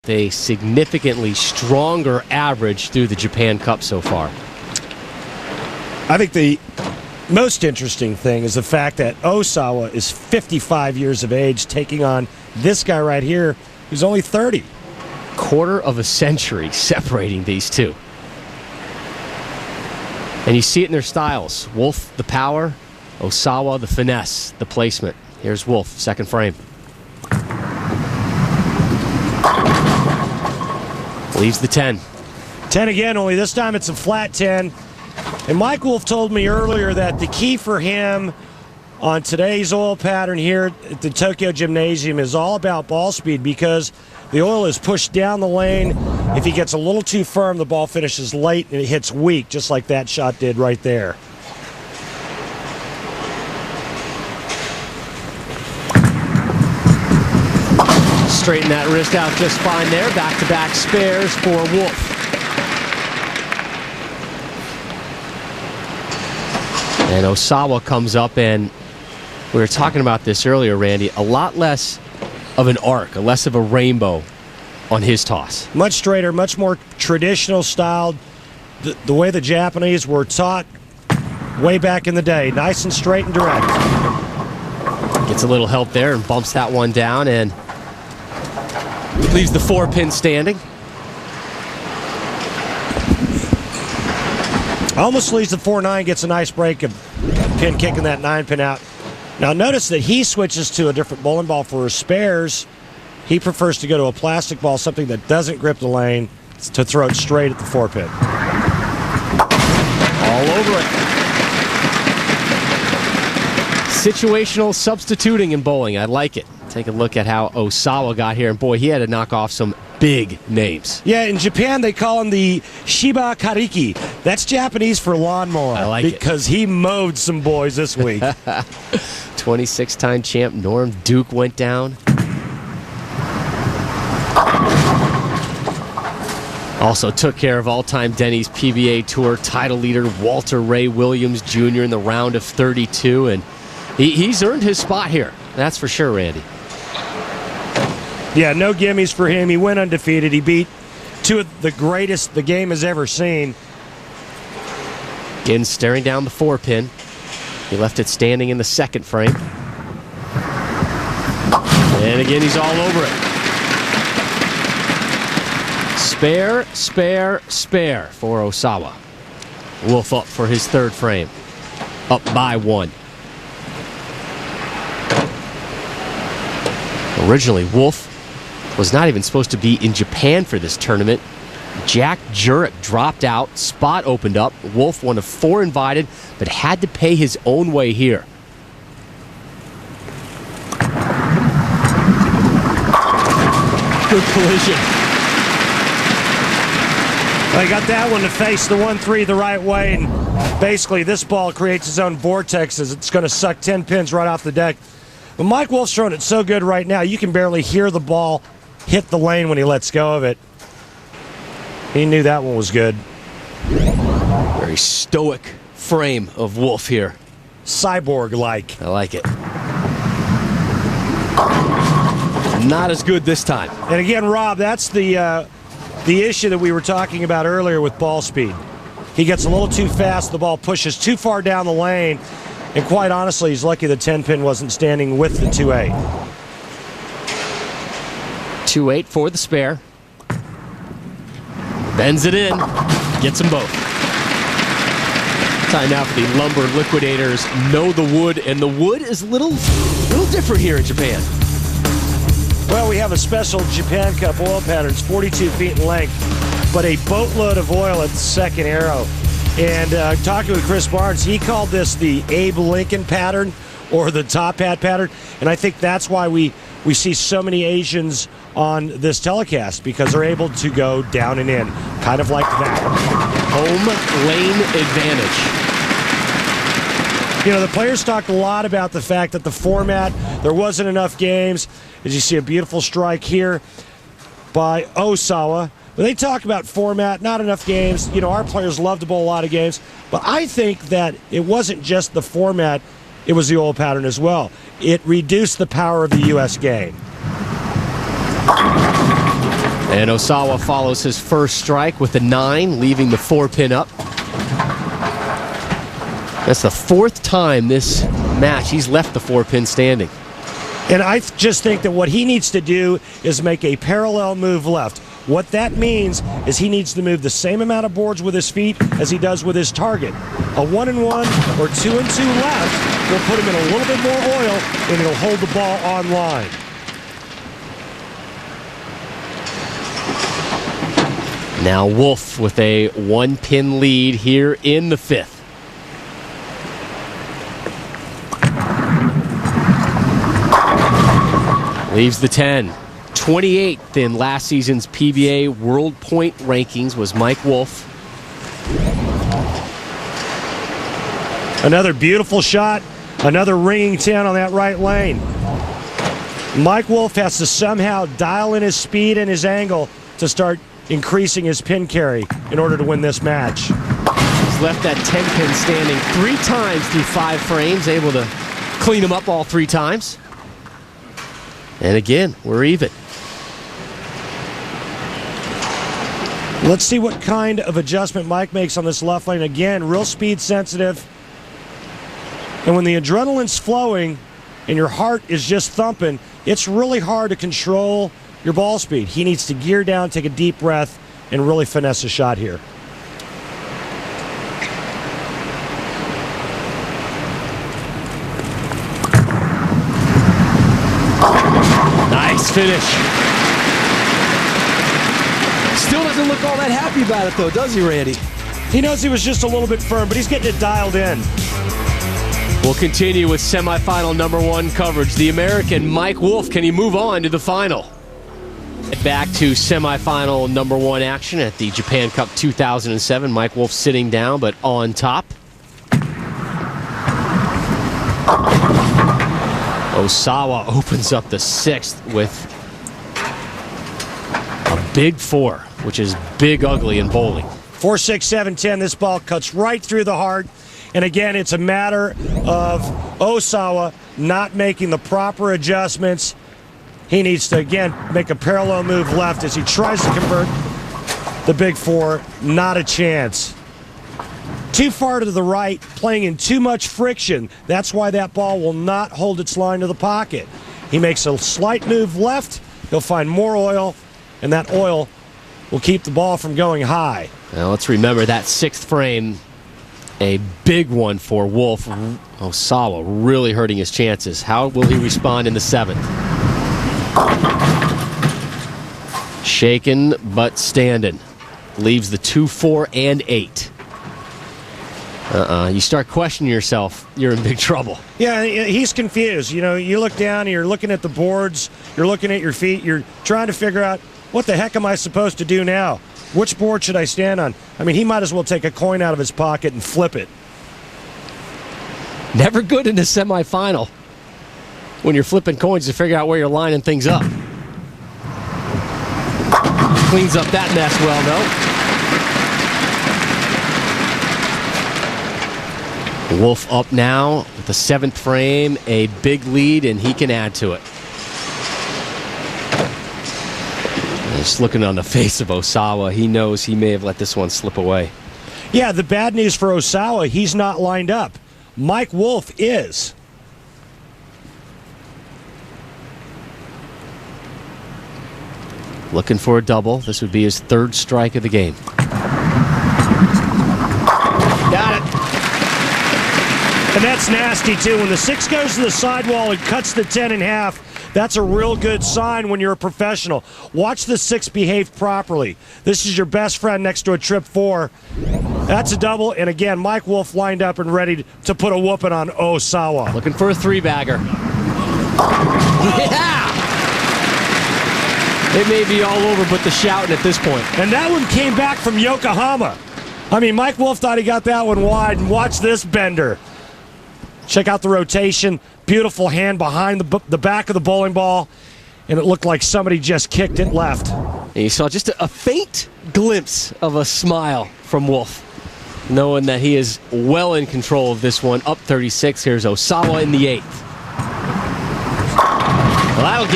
a significantly stronger average through the Japan Cup so far. I think the most interesting thing is the fact that Ohsawa is 55 years of age, taking on this guy right here who's only 30. Quarter of a century separating these two. And you see it in their styles. Wolfe, the power. Ohsawa, the finesse, the placement. Here's Wolfe, second frame. Leaves the 10. 10 again, only this time it's a flat 10. And Mike Wolfe told me earlier that the key for him on today's oil pattern here at the Tokyo Gymnasium is all about ball speed, because the oil is pushed down the lane. If he gets a little too firm, the ball finishes late and it hits weak, just like that shot did right there. Straighten that wrist out just fine there. Back-to-back spares for Wolfe. And Ohsawa comes up, and we were talking about this earlier, Randy, a lot less of an arc, less of a rainbow on his toss. Much straighter, much more traditional style, the way the Japanese were taught way back in the day. Nice and straight and direct. Gets a little help there and bumps that one down, and leaves the 4-pin standing. Almost leaves the 4-9, gets a nice break of pin kicking that 9-pin out. Now notice that he switches to a different bowling ball for his spares. He prefers to go to a plastic ball, something that doesn't grip the lane, to throw it straight at the 4-pin. All over it. Situational substituting in bowling. I like it. Take a look at how Ohsawa got here, and boy, he had to knock off some big names. Yeah, in Japan they call him the Shiba Kariki. That's Japanese for lawnmower. I like it. Because he mowed some boys this week. 26-time champ Norm Duke went down. Also took care of all-time Denny's PBA Tour title leader Walter Ray Williams Jr. in the round of 32, and he's earned his spot here. That's for sure, Randy. Yeah, no gimmies for him. He went undefeated. He beat two of the greatest the game has ever seen. Again, staring down the 4-pin. He left it standing in the second frame. And again, he's all over it. Spare, spare, spare for Ohsawa. Wolfe up for his third frame. Up by 1. Originally, Wolfe was not even supposed to be in Japan for this tournament. Jack Jurek dropped out, spot opened up. Wolfe, one of 4 invited, but had to pay his own way here. Good collision. They got that one to face the 1-3 the right way, and basically this ball creates its own vortex as it's going to suck 10 pins right off the deck. But Mike Wolfe's throwing it so good right now, you can barely hear the ball hit the lane when he lets go of it. He knew that one was good. Very stoic frame of Wolfe here. Cyborg-like. I like it. Not as good this time. And again, Rob, that's the issue that we were talking about earlier with ball speed. He gets a little too fast, the ball pushes too far down the lane, and quite honestly, he's lucky the 10-pin wasn't standing with the 2-8. 2-8 for the spare. Bends it in. Gets them both. Time now for the Lumber Liquidators. Know the wood, and the wood is a little different here in Japan. Well, we have a special Japan Cup oil pattern. It's 42 feet in length, but a boatload of oil at the second arrow. And talking with Chris Barnes, he called this the Abe Lincoln pattern, or the top hat pattern. And I think that's why we see so many Asians on this telecast, because they're able to go down and in, kind of like that. Home lane advantage. You know, the players talked a lot about the fact that the format, there wasn't enough games. As you see a beautiful strike here by Ohsawa. When they talk about format, not enough games, you know, our players love to bowl a lot of games, but I think that it wasn't just the format, it was the oil pattern as well. It reduced the power of the U.S. game. And Ohsawa follows his first strike with a 9, leaving the 4-pin up. That's the 4th time this match he's left the 4-pin standing. And I just think that what he needs to do is make a parallel move left. What that means is he needs to move the same amount of boards with his feet as he does with his target. A 1-1 or 2-2 left will put him in a little bit more oil, and it'll hold the ball on line. Now Wolfe with a 1-pin lead here in the 5th. Leaves the 10. 28th in last season's PBA World Point rankings was Mike Wolfe. Another beautiful shot, another ringing 10 on that right lane. Mike Wolfe has to somehow dial in his speed and his angle to start increasing his pin carry in order to win this match. He's left that 10-pin standing 3 times through 5 frames, able to clean him up all 3 times. And again, we're even. Let's see what kind of adjustment Mike makes on this left lane. Again, real speed sensitive. And when the adrenaline's flowing and your heart is just thumping, it's really hard to control your ball speed. He needs to gear down, take a deep breath, and really finesse a shot here. Nice finish. Still doesn't look all that happy about it, though, does he, Randy? He knows he was just a little bit firm, but he's getting it dialed in. We'll continue with semifinal number 1 coverage. The American Mike Wolfe, can he move on to the final? Back to semifinal number 1 action at the Japan Cup 2007. Mike Wolfe sitting down, but on top. Ohsawa opens up the 6th with a big 4, which is big ugly in bowling. 4, 6, 7, 10. This ball cuts right through the heart. And again, it's a matter of Ohsawa not making the proper adjustments. He needs to, again, make a parallel move left as he tries to convert the big 4. Not a chance. Too far to the right, playing in too much friction. That's why that ball will not hold its line to the pocket. He makes a slight move left. He'll find more oil, and that oil will keep the ball from going high. Now let's remember that 6th frame, a big one for Wolfe. Ohsawa really hurting his chances. How will he respond in the 7th? Shaken but standing. Leaves the 2, 4, and 8. You start questioning yourself, you're in big trouble. Yeah, he's confused. You know, you look down and you're looking at the boards, you're looking at your feet, you're trying to figure out, what the heck am I supposed to do now? Which board should I stand on? I mean, he might as well take a coin out of his pocket and flip it. Never good in the semifinal when you're flipping coins to figure out where you're lining things up. Cleans up that mess well, though. Wolfe up now with the 7th frame, a big lead, and he can add to it. Just looking on the face of Ohsawa, he knows he may have let this one slip away. Yeah, the bad news for Ohsawa, he's not lined up. Mike Wolfe is. Looking for a double. This would be his 3rd strike of the game. Got it. And that's nasty, too. When the 6 goes to the sidewall and cuts the 10 in half, that's a real good sign when you're a professional. Watch the 6 behave properly. This is your best friend next to a trip 4. That's a double. And again, Mike Wolfe lined up and ready to put a whooping on Ohsawa. Looking for a 3-bagger. Yeah! It may be all over but the shouting at this point. And that one came back from Yokohama. I mean, Mike Wolfe thought he got that one wide, and watch this bender. Check out the rotation. Beautiful hand behind the back of the bowling ball, and it looked like somebody just kicked it left. And you saw just a faint glimpse of a smile from Wolfe, knowing that he is well in control of this one. Up 36. Here's Ohsawa in the 8th. Well, that'll get